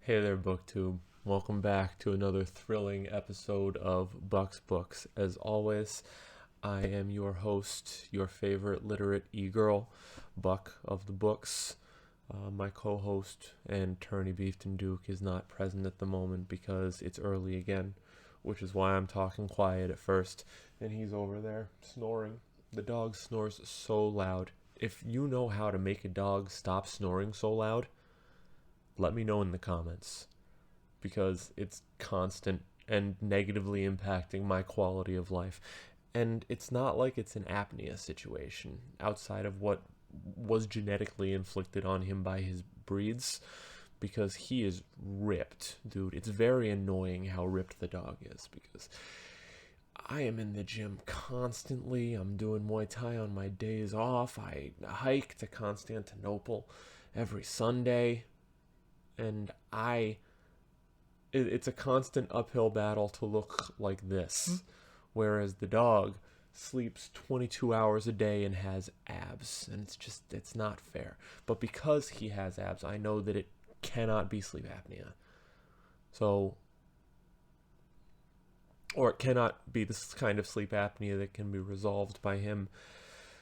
Hey there, BookTube. Welcome back to another thrilling episode of Buck's Books. As always, I am your host, your favorite literate e-girl, Buck of the Books. My co-host and Turney Beefton Duke is not present at the moment because it's early again, which is why I'm talking quiet at first, and he's over there snoring. The dog snores so loud. If you know how to make a dog stop snoring so loud, let me know in the comments, because it's constant and negatively impacting my quality of life. And it's not like it's an apnea situation outside of what was genetically inflicted on him by his breeds, because he is ripped, dude. It's very annoying how ripped the dog is, because I am in the gym constantly. I'm doing Muay Thai on my days off. I hike to Constantinople every Sunday. And it's a constant uphill battle to look like this. Whereas the dog sleeps 22 hours a day and has abs. And it's not fair. But because he has abs, I know that it cannot be sleep apnea. Or it cannot be this kind of sleep apnea that can be resolved by him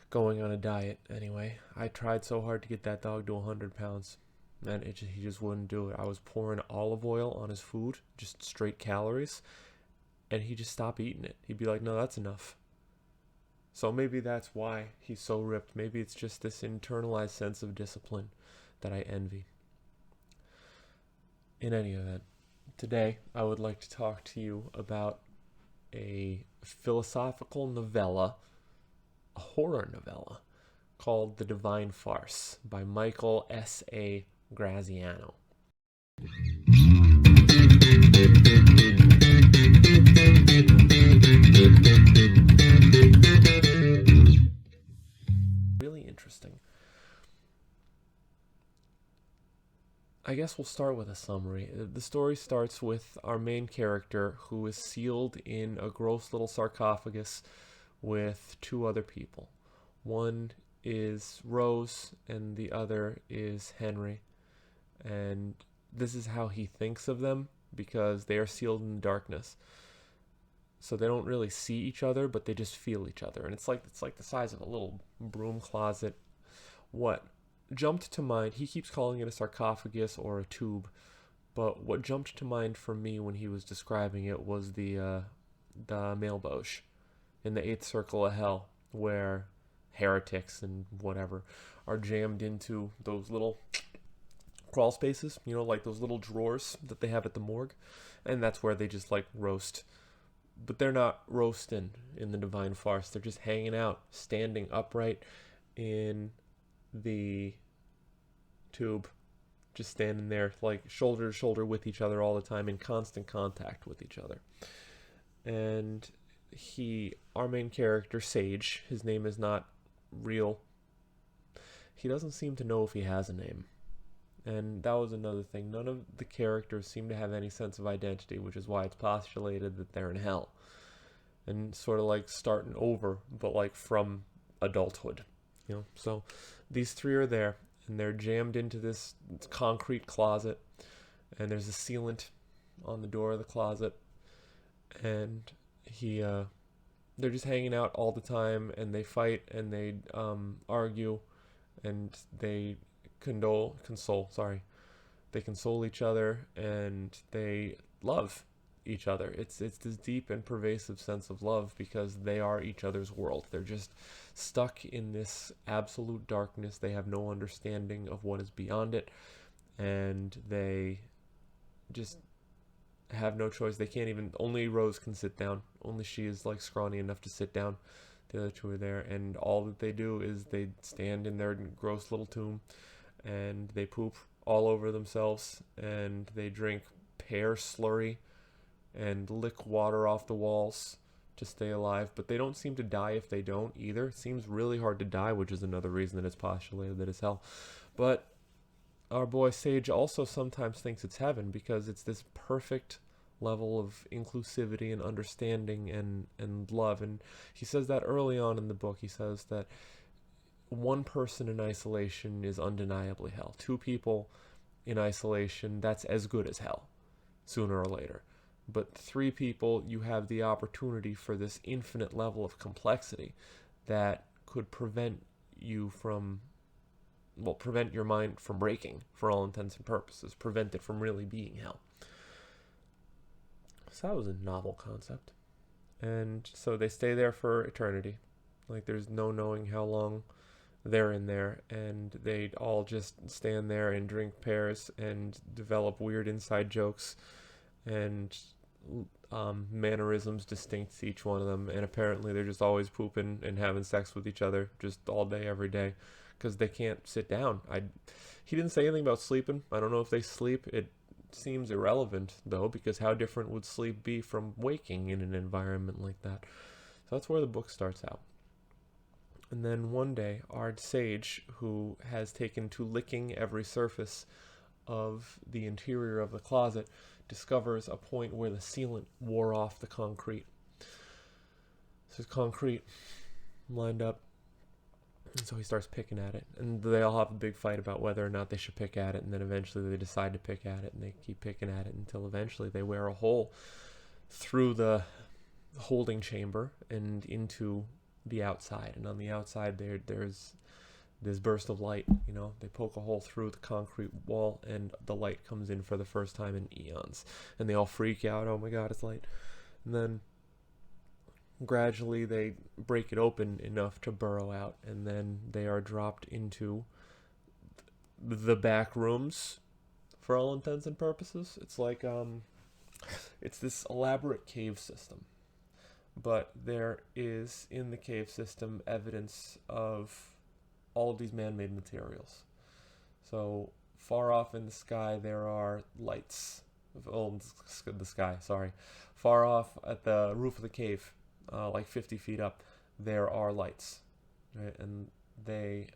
going on a diet. Anyway, I tried so hard to get that dog to 100 pounds. And he just wouldn't do it. I was pouring olive oil on his food, just straight calories, and he just stopped eating it. He'd be like, no, that's enough. So maybe that's why he's so ripped. Maybe it's just this internalized sense of discipline that I envy. In any event, today I would like to talk to you about a philosophical novella, a horror novella, called The Divine Farce by Michael S.A. Graziano. Really interesting. I guess we'll start with a summary. The story starts with our main character, who is sealed in a gross little sarcophagus with two other people. One is Rose and the other is Henry. And this is how he thinks of them, because they are sealed in the darkness. So they don't really see each other, but they just feel each other. And it's like the size of a little broom closet. What jumped to mind, he keeps calling it a sarcophagus or a tube, but what jumped to mind for me when he was describing it was the Mailboche in the Eighth Circle of Hell, where heretics and whatever are jammed into those little crawl spaces, like those little drawers that they have at the morgue, and that's where they just roast. But they're not roasting in the Divine Farce. They're just hanging out, standing upright in the tube, just standing there shoulder to shoulder with each other all the time, in constant contact with each other. And our main character, Sage, his name is not real. He doesn't seem to know if he has a name. And that was another thing. None of the characters seem to have any sense of identity, which is why it's postulated that they're in hell. And sort of starting over, but from adulthood. So these three are there, and they're jammed into this concrete closet, and there's a sealant on the door of the closet, and they're just hanging out all the time, and they fight, and they argue, and they they console each other, and they love each other. It's this deep and pervasive sense of love, because they are each other's world. They're just stuck in this absolute darkness. They have no understanding of what is beyond it, and they just have no choice. They can't even, only Rose can sit down. Only she is scrawny enough to sit down. The other two are there, and all that they do is they stand in their gross little tomb, and they poop all over themselves, and they drink pear slurry and lick water off the walls to stay alive. But they don't seem to die if they don't either. It seems really hard to die, which is another reason that it's postulated that it's hell. But our boy Sage also sometimes thinks it's heaven, because it's this perfect level of inclusivity and understanding and love. And he says that early on in the book. He says that one person in isolation is undeniably hell. Two people in isolation, that's as good as hell, sooner or later. But 3 people, you have the opportunity for this infinite level of complexity that could prevent you from, well, prevent your mind from breaking, for all intents and purposes, prevent it from really being hell. So that was a novel concept. And so they stay there for eternity. Like, there's no knowing how long they're in there, and they all just stand there and drink pears and develop weird inside jokes and mannerisms distinct to each one of them. And apparently they're just always pooping and having sex with each other just all day, every day, because they can't sit down. He didn't say anything about sleeping. I don't know if they sleep. It seems irrelevant, though, because how different would sleep be from waking in an environment like that? So that's where the book starts out. And then one day, our sage, who has taken to licking every surface of the interior of the closet, discovers a point where the sealant wore off the concrete. So there's concrete lined up, and so he starts picking at it. And they all have a big fight about whether or not they should pick at it, and then eventually they decide to pick at it, and they keep picking at it until eventually they wear a hole through the holding chamber and into the outside. And on the outside there's this burst of light. They poke a hole through the concrete wall, and the light comes in for the first time in eons, and they all freak out. Oh my god, it's light. And then gradually they break it open enough to burrow out, and then they are dropped into the back rooms, for all intents and purposes. It's like it's this elaborate cave system, but there is in the cave system evidence of all of these man-made materials. So far off in the sky there are lights. The sky, sorry. Far off at the roof of the cave, like 50 feet up, there are lights, right? And they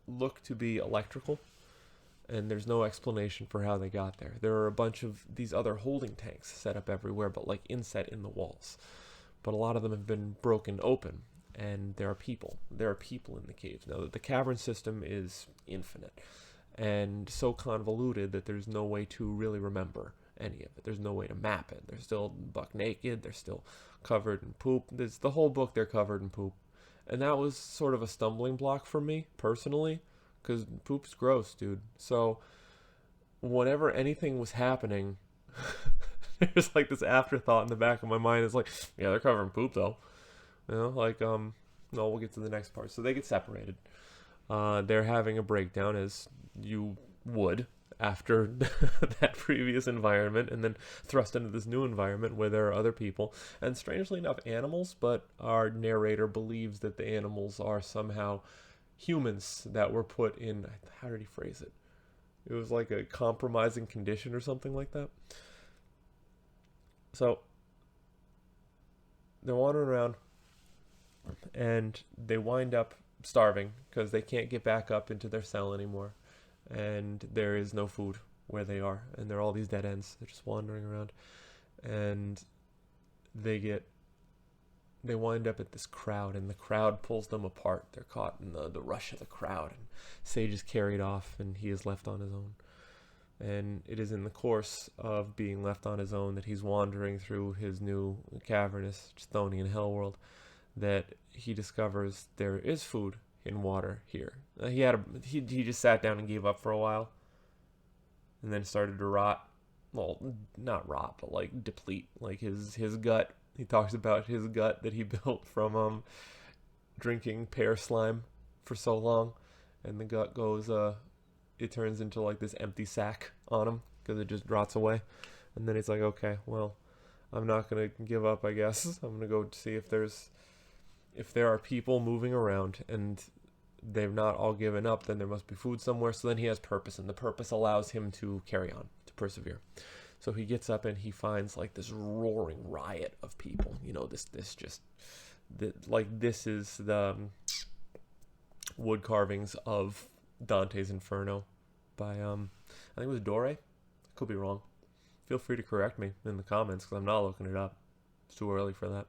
look to be electrical, and there's no explanation for how they got there. There are a bunch of these other holding tanks set up everywhere, but like inset in the walls. But a lot of them have been broken open, and there are people. There are people in the caves. Now, the cavern system is infinite and so convoluted that there's no way to really remember any of it. There's no way to map it. They're still buck naked. They're still covered in poop. There's the whole book, they're covered in poop. And that was sort of a stumbling block for me, personally, because poop's gross, dude. So whenever anything was happening, there's like this afterthought in the back of my mind. It's like, yeah, they're covered in poop, though. No, we'll get to the next part. So they get separated. They're having a breakdown, as you would after that previous environment, and then thrust into this new environment where there are other people, and strangely enough, animals, but our narrator believes that the animals are somehow humans that were put in, how did he phrase it? It was like a compromising condition or something like that. So they're wandering around, and they wind up starving because they can't get back up into their cell anymore, and there is no food where they are, and there are all these dead ends. They're just wandering around, and they wind up at this crowd, and the crowd pulls them apart. They're caught in the rush of the crowd, and Sage is carried off, and he is left on his own. And it is in the course of being left on his own that he's wandering through his new cavernous Chthonian hell world that he discovers there is food and water here. He just sat down and gave up for a while, and then started to rot. Well, not rot, but like deplete. Like his gut. He talks about his gut that he built from drinking pear slime for so long, and the gut goes it turns into like this empty sack on him because it just rots away. And then he's like, okay, well, I'm not gonna give up, I guess. I'm gonna go see if there are people moving around, and they've not all given up, then there must be food somewhere. So then he has purpose, and the purpose allows him to carry on, to persevere. So he gets up and he finds like this roaring riot of people. This is the wood carvings of Dante's Inferno by I think it was Dore. I could be wrong. Feel free to correct me in the comments because I'm not looking it up. It's too early for that.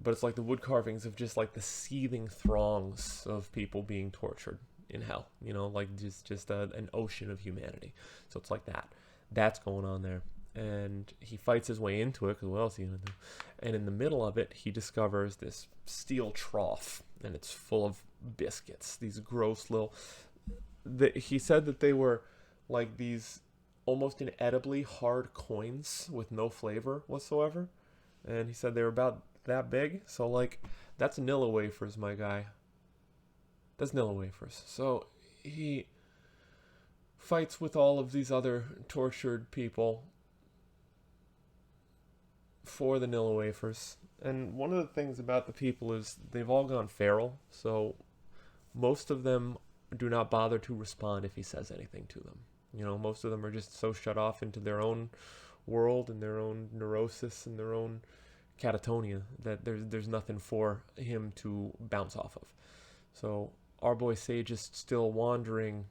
But it's like the wood carvings of just like the seething throngs of people being tortured in hell, like just an ocean of humanity. So it's like that's going on there. And he fights his way into it, because what else are you going to do? And in the middle of it, he discovers this steel trough, and it's full of biscuits, these gross little... He said that they were like these almost inedibly hard coins with no flavor whatsoever. And he said they were about that big. So, like, that's Nilla wafers, my guy. That's Nilla wafers. So he fights with all of these other tortured people for the Nilla wafers. And one of the things about the people is they've all gone feral. So most of them do not bother to respond if he says anything to them. Most of them are just so shut off into their own world and their own neurosis and their own catatonia that there's nothing for him to bounce off of. So our boy Sage is still wandering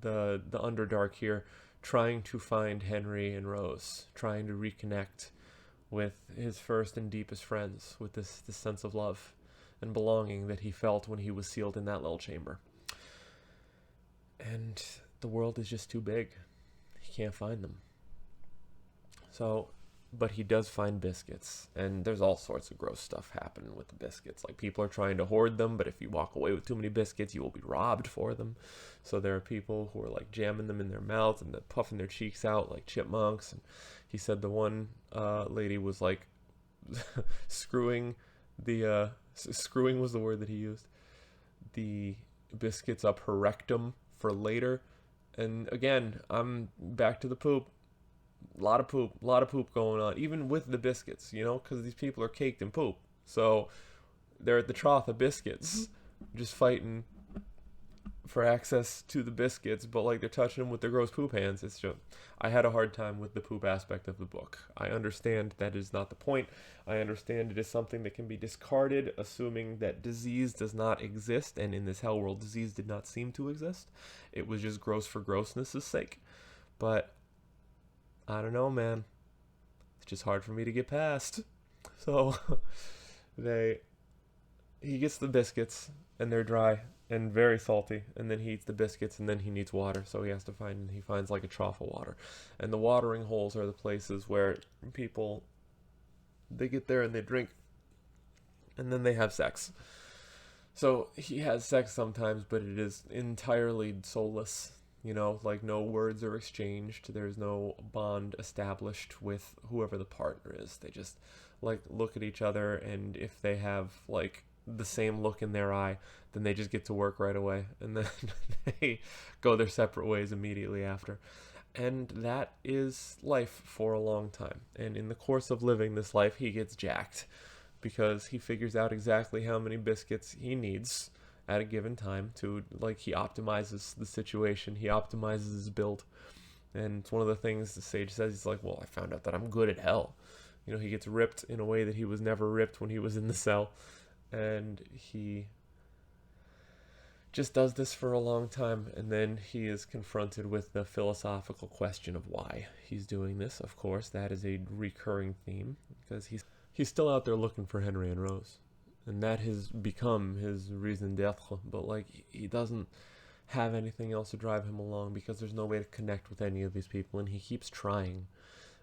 the Underdark here, trying to find Henry and Rose, trying to reconnect with his first and deepest friends, with this sense of love and belonging that he felt when he was sealed in that little chamber. And the world is just too big. He can't find them. So, but he does find biscuits, and there's all sorts of gross stuff happening with the biscuits. Like, people are trying to hoard them, but if you walk away with too many biscuits, you will be robbed for them. So there are people who are like jamming them in their mouths and puffing their cheeks out like chipmunks. And he said the one lady was like screwing was the word that he used, the biscuits up her rectum for later. And again, I'm back to the poop. A lot of poop going on, even with the biscuits, because these people are caked in poop. So they're at the trough of biscuits, just fighting for access to the biscuits, but like they're touching them with their gross poop hands. It's just, I had a hard time with the poop aspect of the book. I understand that is not the point. I understand it is something that can be discarded, assuming that disease does not exist, and in this hell world, disease did not seem to exist. It was just gross for grossness' sake. But I don't know, man. It's just hard for me to get past. So he gets the biscuits, and they're dry and very salty, and then he eats the biscuits, and then he needs water, so he finds like a trough of water. And the watering holes are the places where people, they get there and they drink, and then they have sex. So he has sex sometimes, but it is entirely soulless. Like no words are exchanged. There's no bond established with whoever the partner is. They just like look at each other, and if they have like the same look in their eye, then they just get to work right away, and then they go their separate ways immediately after. And that is life for a long time. And in the course of living this life, he gets jacked because he figures out exactly how many biscuits he needs at a given time to, like, he optimizes the situation, he optimizes his build. And it's one of the things the sage says. He's like, well, I found out that I'm good at hell. He gets ripped in a way that he was never ripped when he was in the cell. And he just does this for a long time, and then he is confronted with the philosophical question of why he's doing this. Of course, that is a recurring theme, because he's still out there looking for Henry and Rose, and that has become his raison d'etre, but like he doesn't have anything else to drive him along, because there's no way to connect with any of these people, and he keeps trying.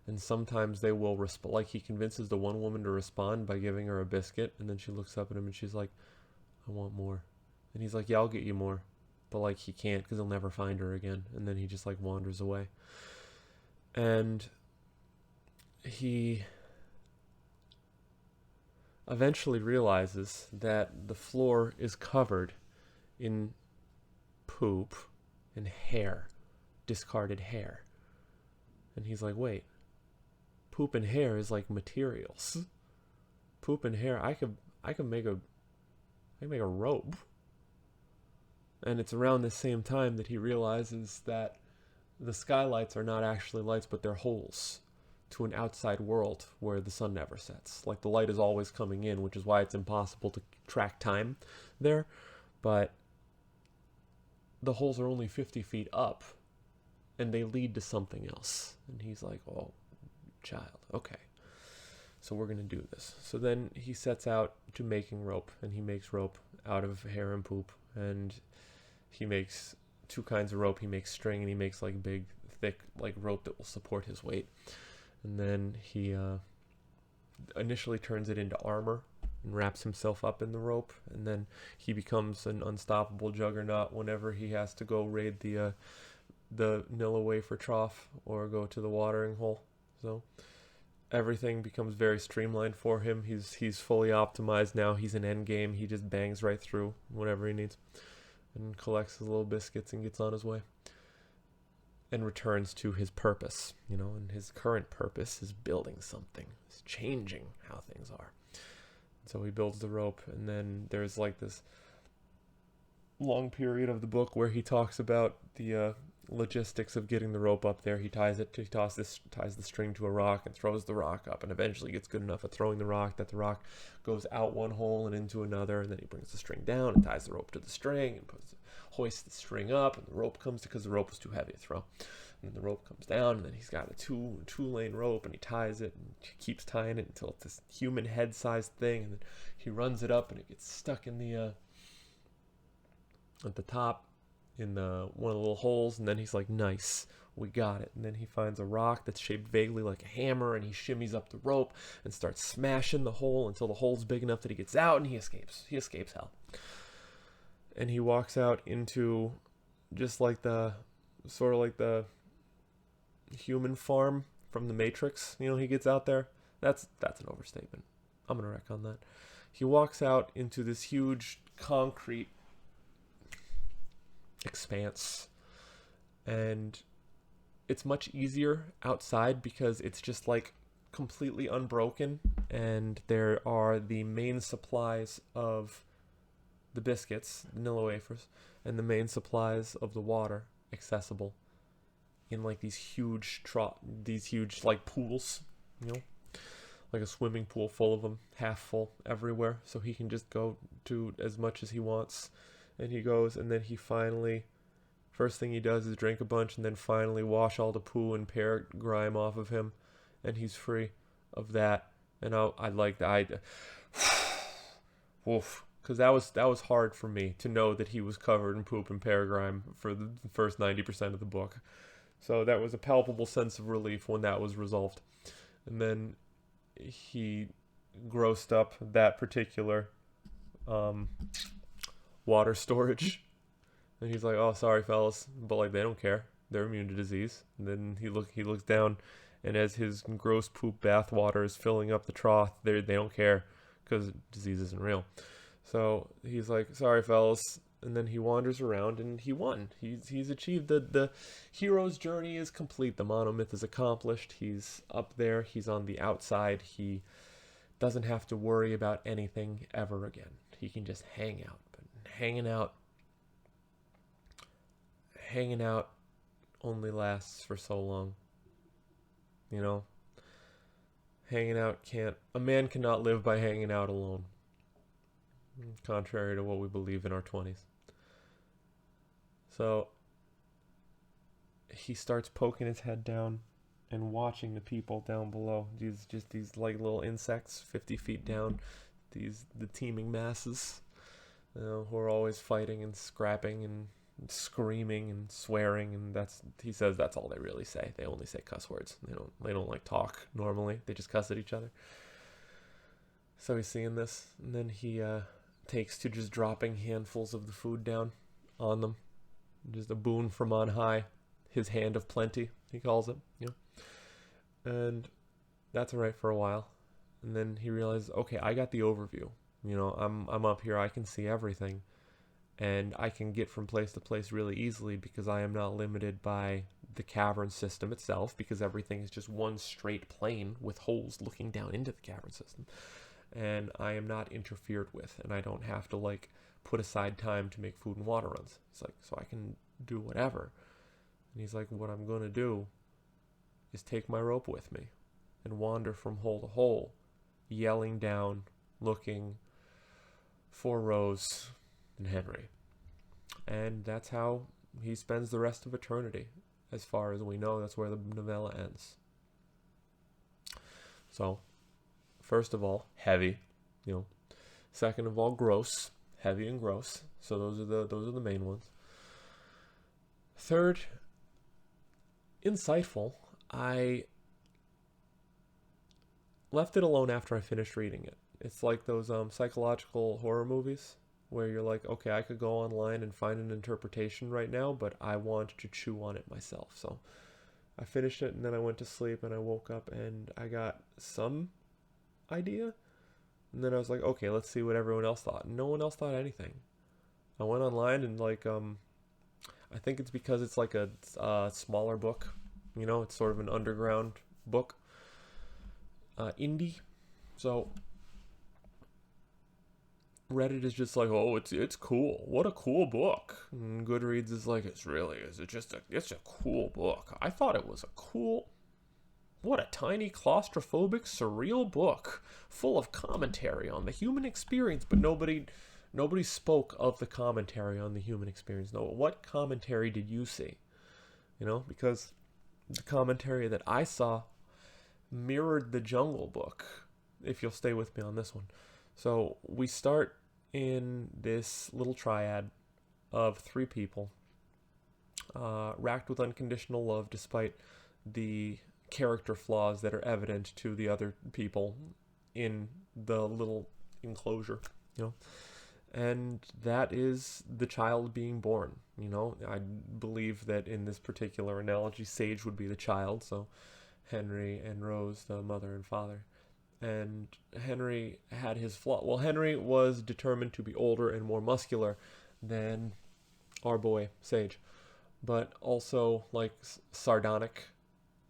And sometimes they will respond. Like, he convinces the one woman to respond by giving her a biscuit, and then she looks up at him and she's like, I want more. And he's like, yeah, I'll get you more. But like, he can't, because he'll never find her again. And then he just like wanders away. And he eventually realizes that the floor is covered in poop and hair, discarded hair. And he's like, wait, poop and hair is like materials. Poop and hair, I could make a rope. And it's around the same time that he realizes that the skylights are not actually lights, but they're holes to an outside world where the sun never sets. Like, the light is always coming in, which is why it's impossible to track time there. But the holes are only 50 feet up, and they lead to something else. And he's like, oh, child, okay, so we're going to do this. So then he sets out to making rope, and he makes rope out of hair and poop, and he makes two kinds of rope. He makes string, and he makes like big, thick, like rope that will support his weight. And then he initially turns it into armor and wraps himself up in the rope, and then he becomes an unstoppable juggernaut whenever he has to go raid the Nilla wafer trough or go to the watering hole. So everything becomes very streamlined for him. He's fully optimized now. He's an end game. He just bangs right through whatever he needs and collects his little biscuits and gets on his way and returns to his purpose, and his current purpose is building something. It's changing how things are. So he builds the rope, and then there's like this long period of the book where he talks about the logistics of getting the rope up there. He ties the string to a rock and throws the rock up, and eventually gets good enough at throwing the rock that the rock goes out one hole and into another, and then he brings the string down and ties the rope to the string and hoists the string up, and the rope comes because the rope was too heavy to throw. And then the rope comes down, and then he's got a two-lane rope, and he ties it, and he keeps tying it until it's this human head-sized thing, and then he runs it up, and it gets stuck in the at the top in one of the little holes, and then he's like, nice, we got it. And then he finds a rock that's shaped vaguely like a hammer, and he shimmies up the rope and starts smashing the hole until the hole's big enough that he gets out, and he escapes hell. And he walks out into just like the human farm from the Matrix. He gets out there. That's an overstatement. I'm gonna wreck on that. He walks out into this huge concrete expanse, and it's much easier outside because it's just like completely unbroken, and there are the main supplies of the biscuits, the Nilla wafers, and the main supplies of the water accessible in like these huge like pools, like a swimming pool full of them, half full everywhere, so he can just go to as much as he wants. And he goes, and then he finally, first thing he does is drink a bunch, and then finally wash all the poo and pear grime off of him, and he's free of that. And I like that. Woof. Because that was hard for me to know that he was covered in poop and pear grime for the first 90% of the book. So that was a palpable sense of relief when that was resolved. And then he grossed up that particular water storage. And he's like, oh, sorry, fellas. But like, they don't care. They're immune to disease. And then he looks down, and as his gross poop bath water is filling up the trough, they don't care because disease isn't real. So he's like, sorry, fellas. And then he wanders around, and he won. He's achieved the hero's journey is complete. The monomyth is accomplished. He's up there. He's on the outside. He doesn't have to worry about anything ever again. He can just hang out. But hanging out only lasts for so long. A man cannot live by hanging out alone. Contrary to what we believe in our 20s. So he starts poking his head down and watching the people down below. These like little insects 50 feet down. The teeming masses, who are always fighting and scrapping and screaming and swearing, and he says that's all they really say. They only say cuss words. They don't like talk normally. They just cuss at each other. So he's seeing this, and then he takes to just dropping handfuls of the food down on them. Just a boon from on high. His hand of plenty, he calls it. And that's all right for a while. And then he realizes, okay, I got the overview. I'm up here. I can see everything. And I can get from place to place really easily because I am not limited by the cavern system itself, because everything is just one straight plane with holes looking down into the cavern system. And I am not interfered with, and I don't have to put aside time to make food and water runs. It's like, so I can do whatever. And he's like, what I'm going to do is take my rope with me and wander from hole to hole, yelling down, looking for Rose and Henry. And that's how he spends the rest of eternity. As far as we know, that's where the novella ends. So, first of all, heavy, Second of all, gross, heavy and gross. So those are the main ones. Third, insightful. I left it alone after I finished reading it. It's like those psychological horror movies where you're like, okay, I could go online and find an interpretation right now, but I want to chew on it myself. So I finished it and then I went to sleep and I woke up and I got some idea. And then I was like, okay, let's see what everyone else thought. No one else thought anything. I went online and I think it's because it's like a smaller book. You know, it's sort of an underground book, indie. So Reddit is just like, oh, it's cool. What a cool book. And Goodreads is like, it's a cool book. I thought it was a cool. What a tiny, claustrophobic, surreal book, full of commentary on the human experience, but nobody spoke of the commentary on the human experience. No, what commentary did you see? You know, because the commentary that I saw mirrored the Jungle Book, if you'll stay with me on this one. So we start in this little triad of three people, racked with unconditional love despite the character flaws that are evident to the other people in the little enclosure, you know. And that is the child being born, you know. I believe that in this particular analogy, Sage would be the child, so Henry and Rose, the mother and father. And Henry had his flaw. Well, Henry was determined to be older and more muscular than our boy Sage, but also like sardonic,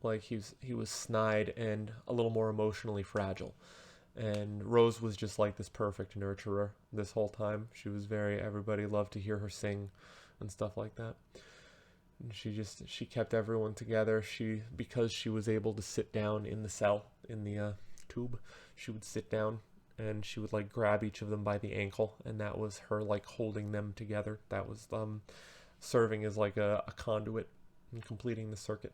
like he was snide and a little more emotionally fragile. And Rose was just like this perfect nurturer this whole time. She was everybody loved to hear her sing and stuff like that. And she kept everyone together. Because she was able to sit down in the cell, in the tube, she would sit down and she would like grab each of them by the ankle, and that was her like holding them together. That was serving as like a conduit and completing the circuit.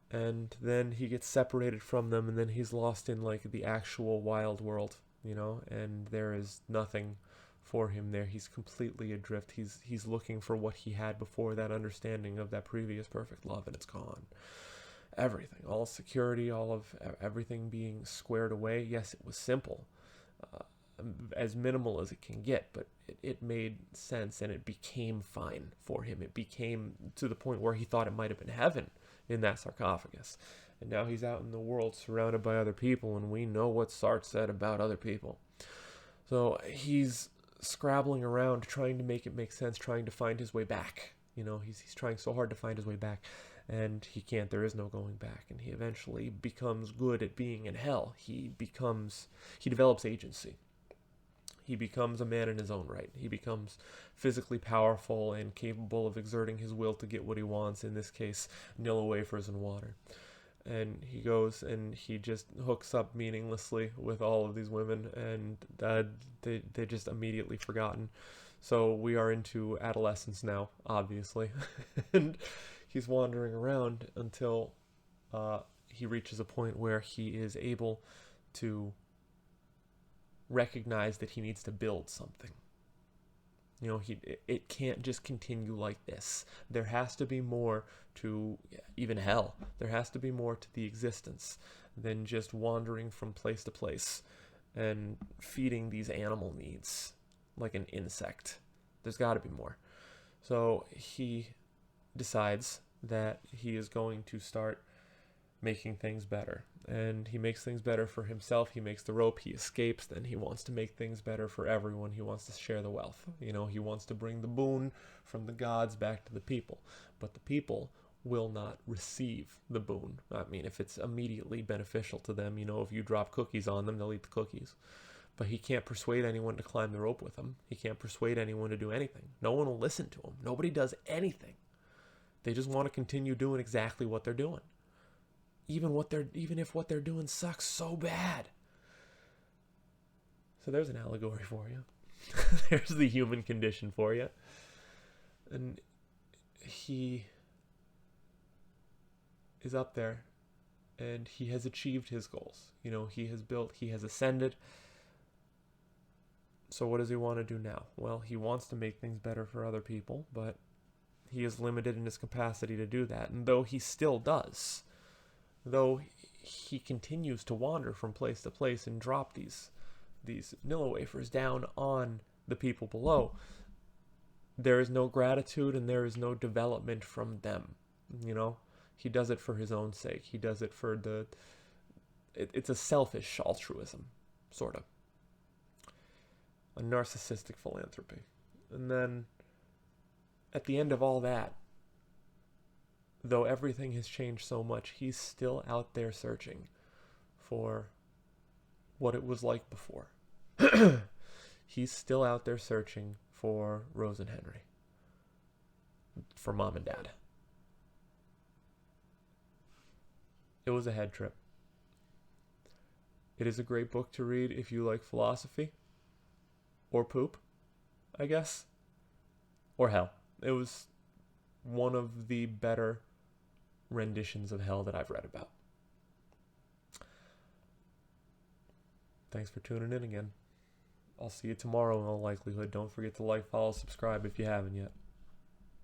And then he gets separated from them, and then he's lost in like the actual wild world, you know, and there is nothing for him there. He's completely adrift. He's looking for what he had before, that understanding of that previous perfect love, and it's gone. Everything, all security, all of everything being squared away. Yes, it was simple, as minimal as it can get, but it made sense, and it became fine for him. It became to the point where he thought it might have been heaven in that sarcophagus. And now he's out in the world surrounded by other people, and we know what Sartre said about other people. So he's scrabbling around, trying to make it make sense, trying to find his way back. You know, he's trying so hard to find his way back, and he can't. There is no going back, and he eventually becomes good at being in hell. He develops agency. He becomes a man in his own right. He becomes physically powerful and capable of exerting his will to get what he wants, in this case, Nilla wafers and water. And he goes and he just hooks up meaninglessly with all of these women, and they're just immediately forgotten. So we are into adolescence now, obviously. And he's wandering around until he reaches a point where he is able to recognize that he needs to build something. You know, it can't just continue like this. There has to be more to even hell. There has to be more to the existence than just wandering from place to place and feeding these animal needs like an insect. There's got to be more. So he decides that he is going to start making things better. And he makes things better for himself. He makes the rope. He escapes. Then he wants to make things better for everyone. He wants to share the wealth. You know, he wants to bring the boon from the gods back to the people. But the people will not receive the boon. I mean, if it's immediately beneficial to them, you know, if you drop cookies on them, they'll eat the cookies. But he can't persuade anyone to climb the rope with him. He can't persuade anyone to do anything. No one will listen to him. Nobody does anything. They just want to continue doing exactly what they're doing. Even if what they're doing sucks so bad. So there's an allegory for you. There's the human condition for you. And he is up there, and he has achieved his goals. You know, he has ascended. So what does he want to do now? Well, he wants to make things better for other people, but He is limited in his capacity to do that. And though he still does, though he continues to wander from place to place and drop these Nilla wafers down on the people below, there is no gratitude and there is no development from them. He does it for his own sake. He does it for it's a selfish altruism, sort of. A narcissistic philanthropy. And then, at the end of all that, though everything has changed so much, he's still out there searching for what it was like before. He's still out there searching for Rose and Henry. For Mom and Dad. It was a head trip. It is a great book to read if you like philosophy. Or poop, I guess. Or hell. It was one of the better renditions of hell that I've read about. Thanks for tuning in again. I'll see you tomorrow in all likelihood. Don't forget to like, follow, subscribe if you haven't yet.